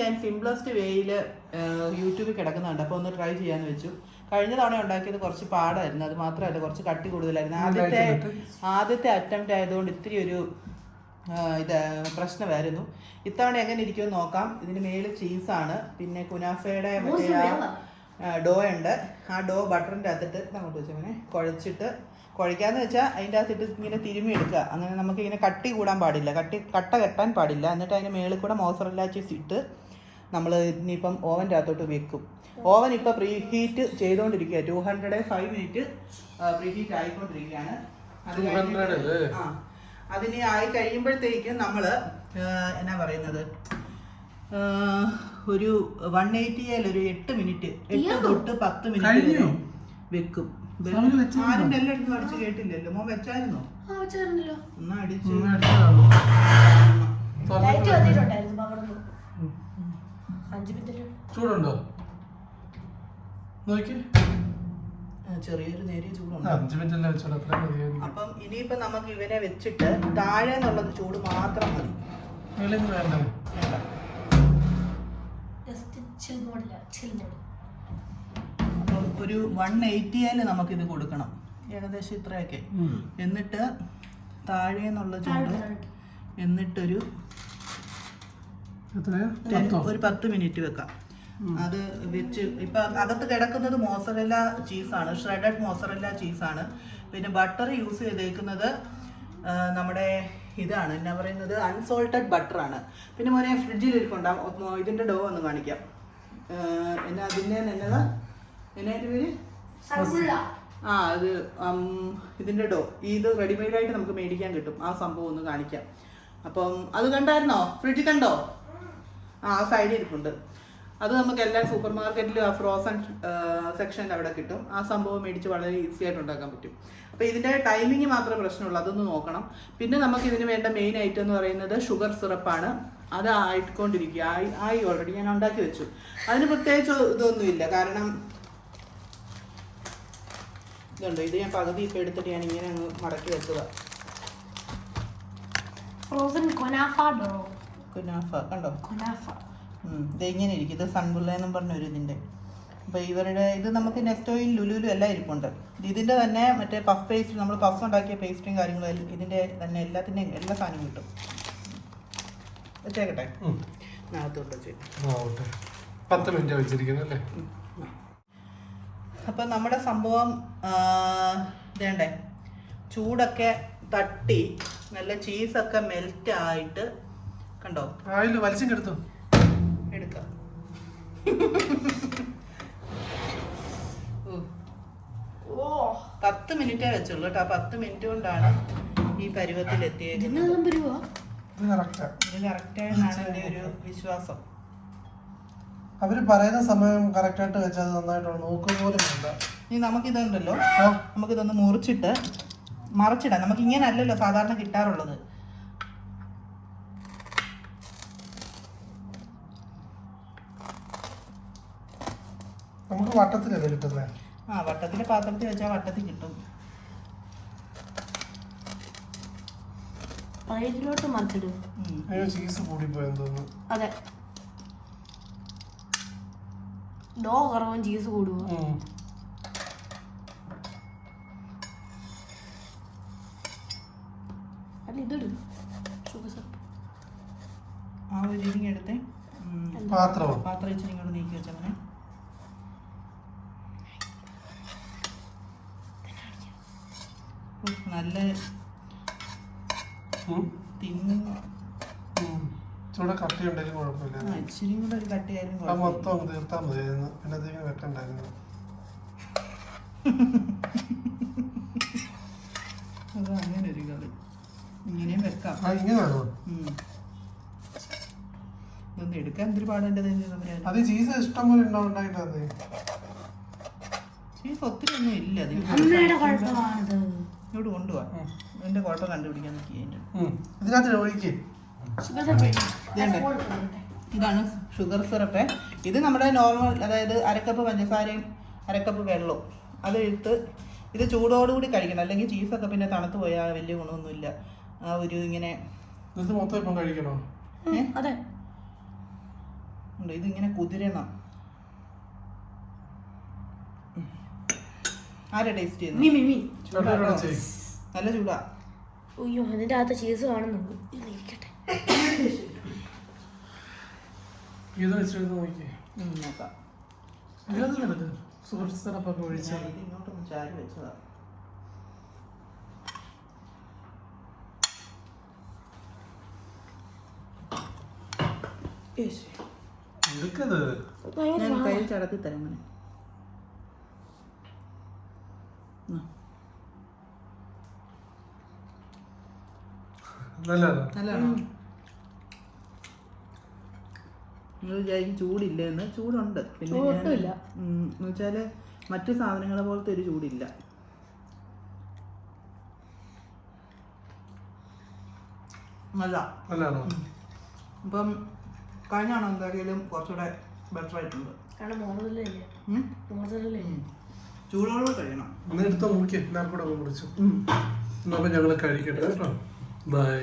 ഞാൻ സിംപ്ലസ്റ്റ് വേയിൽ യൂട്യൂബിൽ കിടക്കുന്നുണ്ട്, അപ്പോൾ ഒന്ന് ട്രൈ ചെയ്യാന്ന് വെച്ചു. കഴിഞ്ഞ തവണ ഉണ്ടാക്കിയത് കുറച്ച് പാടായിരുന്നു, അത് മാത്രമല്ല കുറച്ച് കട്ടി കൂടുതലായിരുന്നു. ആദ്യത്തെ അറ്റംപ്റ്റ് ആയതുകൊണ്ട് ഇത്തിരി ഒരു ഇത് പ്രശ്നമായിരുന്നു. ഇത്തവണ എങ്ങനെ ഇരിക്കുമെന്ന് നോക്കാം. ഇതിന് മേളിൽ ചീസാണ്, പിന്നെ കുനാഫയുടെ മറ്റേ ഡോ ഉണ്ട്. ആ ഡോ ബട്ടറിൻ്റെ അകത്തിട്ട് അങ്ങോട്ട് വെച്ചങ്ങനെ കുഴയ്ക്കാന്ന് വെച്ചാൽ അതിൻ്റെ അകത്തിട്ട് ഇങ്ങനെ തിരുമ്മി എടുക്കുക. അങ്ങനെ നമുക്ക് ഇങ്ങനെ കട്ടി കൂടാൻ പാടില്ല, കട്ട കെട്ടാൻ പാടില്ല. എന്നിട്ട് അതിന് മേളിൽ കൂടെ മോസറല്ല ചീസ് ഇട്ട് നമ്മൾ ഇനിയിപ്പം ഓവൻ്റെ അകത്തോട്ട് വെക്കും. ഓവൻ ഇപ്പോൾ പ്രീ ഹീറ്റ് ചെയ്തുകൊണ്ടിരിക്കുക. 205 മിനിറ്റ് പ്രീ ഹീറ്റ് ആയിക്കൊണ്ടിരിക്കുകയാണ്. അത് അതിന് ആയി കഴിയുമ്പോഴത്തേക്കും നമ്മൾ എന്നാ പറയുന്നത്, ഒരു 180 ഒരു 8 മിനിറ്റ് 8 തൊട്ട് 10 മിനിറ്റ് വെക്കും. ആരും എല്ലായിടത്തും അടിച്ച് കേട്ടില്ലല്ലോ. മോൻ വെച്ചായിരുന്നോ? എന്നാ അടിച്ച് ചൂടുണ്ടോ? ചെറിയൊരു നേരിയ ചൂടുണ്ട്. അപ്പം ഇനിയിപ്പോ നമുക്ക് ഇവനെ വെച്ചിട്ട് താഴെ നിന്നുള്ളത് ചൂട് മാത്രം മതി. അപ്പം ഒരു 180 നമുക്കിത് കൊടുക്കണം, ഏകദേശം ഇത്രയൊക്കെ. എന്നിട്ട് താഴെ നിന്നുള്ള ചൂട് എന്നിട്ടൊരു 10 മിനിറ്റ് വെക്കാം. അത് വെച്ച് ഇപ്പൊ അകത്ത് കിടക്കുന്നത് മോസറല്ല ചീസാണ്, ഷ്രെഡഡ് മോസറല്ല ചീസാണ്. പിന്നെ ബട്ടർ യൂസ് ചെയ്തേക്കുന്നത് നമ്മുടെ ഇതാണ്, എന്നാ പറയുന്നത്, അൺസോൾട്ടഡ് ബട്ടറാണ്. പിന്നെ മോനെ ഫ്രിഡ്ജിൽ ഇരിപ്പുണ്ടാവും. ഇതിന്റെ ഡോ ഒന്ന് കാണിക്കാം. എന്നാ അതിൻ്റെ എന്നതാ എന്നായിട്ട് പേര്? അത് ഇതിന്റെ ഡോ. ഇത് റെഡിമെയ്ഡായിട്ട് നമുക്ക് മേടിക്കാൻ കിട്ടും. ആ സംഭവം ഒന്ന് കാണിക്കാം. അപ്പം അത് കണ്ടായിരുന്നോ? ഫ്രിഡ്ജിൽ കണ്ടോ? ആ സൈഡിൽ ഇരിപ്പുണ്ട്. അത് നമുക്ക് എല്ലാ സൂപ്പർ മാർക്കറ്റിലും ആ ഫ്രോസൺ സെക്ഷനിൽ അവിടെ കിട്ടും. ആ സംഭവം മേടിച്ച് വളരെ ഈസി ആയിട്ട് ഉണ്ടാക്കാൻ പറ്റും. അപ്പോൾ ഇതിൻ്റെ ടൈമിങ് മാത്രമേ പ്രശ്നമുള്ളൂ, അതൊന്ന് നോക്കണം. പിന്നെ നമുക്ക് ഇതിന് വേണ്ട മെയിൻ ഐറ്റം എന്ന് പറയുന്നത് ഷുഗർ സിറപ്പാണ്. അത് ആയിക്കൊണ്ടിരിക്കുക. ആയി ഓൾറെഡി ഞാൻ ഉണ്ടാക്കി വെച്ചു. അതിന് പ്രത്യേകിച്ച് ഇതൊന്നുമില്ല, കാരണം ഇതുണ്ട്. ഇത് ഞാൻ പകുതി ഇപ്പം എടുത്തിട്ട് ഞാൻ ഇങ്ങനെ അങ്ങ് മടക്കി വെച്ചതാണ്. കുനാഫ കണ്ടോ? ഇത് ഇങ്ങനെ ഇരിക്കും. ഇത് സൺബുള്ള എന്നും പറഞ്ഞൊരു ഇതിൻ്റെ. അപ്പോൾ ഇവരുടെ ഇത് നമുക്ക് നെസ്റ്റോയിൽ ലുലുലും എല്ലാം ഇരിപ്പുണ്ട്. ഇതിൻ്റെ തന്നെ മറ്റേ പഫ് പേസ്റ്റ്, നമ്മൾ പഫ് ഉണ്ടാക്കിയ പേസ്റ്റും കാര്യങ്ങളും ഇതിൻ്റെ തന്നെ എല്ലാത്തിൻ്റെയും എല്ലാ സാധനവും കിട്ടും. വെച്ചേക്കട്ടെ, അകത്തോട്ട് വെച്ചേക്കും. 10 മിനിറ്റ് വെച്ചിരിക്കുന്നത് അല്ലേ? അപ്പം നമ്മുടെ സംഭവം ഇതേണ്ടേ, ചൂടൊക്കെ തട്ടി നല്ല ചീസൊക്കെ മെൽറ്റ് ആയിട്ട് കണ്ടോ? വലിച്ചെടുത്തു എടുക്കാം. 10 മിനിറ്റേ വെച്ചുള്ളൂ കേട്ടോ. 10 മിനിറ്റ് കൊണ്ടാണ് ഈ പരുവത്തിലെത്തിയത്. ഇത് കറക്റ്റായെന്നാണ് എൻ്റെ ഒരു വിശ്വാസം. അവര് പറയുന്ന സമയം കറക്റ്റായിട്ട് വെച്ചാൽ നന്നായിട്ട് നോക്കുമ്പോലും വേണ്ട. ഇനി നമുക്കിതുണ്ടല്ലോ, നമുക്കിതൊന്ന് മുറിച്ചിട്ട് മറിച്ചിടാം. നമുക്ക് ഇങ്ങനെ അല്ലല്ലോ സാധാരണ കിട്ടാറുള്ളത്. നമുക്ക് വട്ടത്തിലല്ലേ കിട്ടുന്നത്? ആ, വട്ടത്തിലെ പാത്രത്തിൽ വെച്ചാൽ വട്ടത്തിൽ കിട്ടും. ചീസ് കൂടിപ്പോയെന്ന് തോന്നുന്നു. അതെ, ഡോ കുറവും ചീസ് കൂടുവോ? അല്ല ഇതിടും ആ ഒരു രീതിക്ക് എടുത്തേ. പാത്രം ഇച്ചിരി ഇങ്ങോട്ട് നീക്കി വെച്ചങ്ങനെ. നല്ല ചൂടെ കട്ടിയുണ്ടെങ്കിലും കുഴപ്പമില്ല. ഇച്ചിരി കൂടെ ഒരു കട്ടിയായിരുന്നു. മൊത്തം തീർത്താൽ മതിയായിരുന്നു, പിന്നെ അതിങ്ങനെ വെക്കണ്ടായിരുന്നു. അത് അങ്ങനെ ഒരു കളി ഇങ്ങനെയും വെക്കാം. ഇങ്ങനെ വേണോ? ഇതൊന്നും എടുക്കാൻ എന്തൊരു പാടേണ്ടത്. അത് ചീസ് ഇഷ്ടം പോലെ ഉണ്ടായിട്ടേ. ചീസ് ഒത്തിരി ഒന്നും ഇല്ല. ഇങ്ങോട്ട് കൊണ്ടുപോവാ. എന്റെ കുഴപ്പം കണ്ടുപിടിക്കാൻ നോക്കി. ഇതിനകത്ത് ഒഴിക്ക്. ഇതാണ് ഷുഗർ സിറപ്പ്. ഇത് നമ്മുടെ നോർമൽ, അതായത് 1 കപ്പ് പഞ്ചസാരയും 1 കപ്പ് വെള്ളവും അതെടുത്ത് ഇത് ചൂടോടുകൂടി കഴിക്കണം. അല്ലെങ്കിൽ ചീസൊക്കെ പിന്നെ തണുത്ത് പോയാൽ വലിയ ഗുണമൊന്നുമില്ല. ആ ഒരു ഇങ്ങനെ മൊത്തം ഇപ്പം കഴിക്കണോ? അതെ, ഉണ്ട്. ഇതിങ്ങനെ കുതിരണം. ആരാ ടേസ്റ്റ് ചെയ്യുന്നത്? മീ മീ മീ ചേട്ടാ ചെയ്യും. നല്ല ചൂടാ. അയ്യോ അതിന്റെ അകത്ത് ചീസ് കാണുന്നുണ്ട്. ഇത് ഇരിക്കട്ടെ. ഇത് വെച്ചെടുത്ത് നോക്കിയേ. നോക്കാം. ഇതിനകത്ത് സൂപ്പർ സിറപ്പൊക്കെ ഒഴിച്ച് ഞാൻ ഇത് ഇങ്ങോട്ടൊന്ന് ചാരി വെച്ചതാ. എടുക്കത്. ഭയങ്കര ഞാൻ പാടാ. കയ്യിൽ ചടത്തി തരാം അങ്ങനെ. നല്ലതാ. നല്ലതാണോ? നിങ്ങൾ വിചാരിക്കും ചൂടില്ലെന്ന്. ചൂടുണ്ട്. പിന്നെ ഞാൻ ഒട്ടുമില്ല. എന്ന് വെച്ചാല് മറ്റു സാധനങ്ങളെ പോലത്തെ ഒരു ചൂടില്ല. നല്ല. നല്ലതാണോ? അപ്പം കഴിഞ്ഞാണോ എന്തായാലും കുറച്ചുകൂടെ ബെറ്റർ ആയിട്ടുണ്ട്. കാരണം മോർസലല്ലേ ഉം? മോർസലല്ലേ ചൂടോടുകൂടി കഴിയണം. ഒന്ന് എടുത്ത് നോക്കി എല്ലാവർക്കും കൂടെ മുറിച്ചു. എന്നാ അപ്പം ഞങ്ങൾ കഴിക്കട്ടെ കേട്ടോ. ബൈ.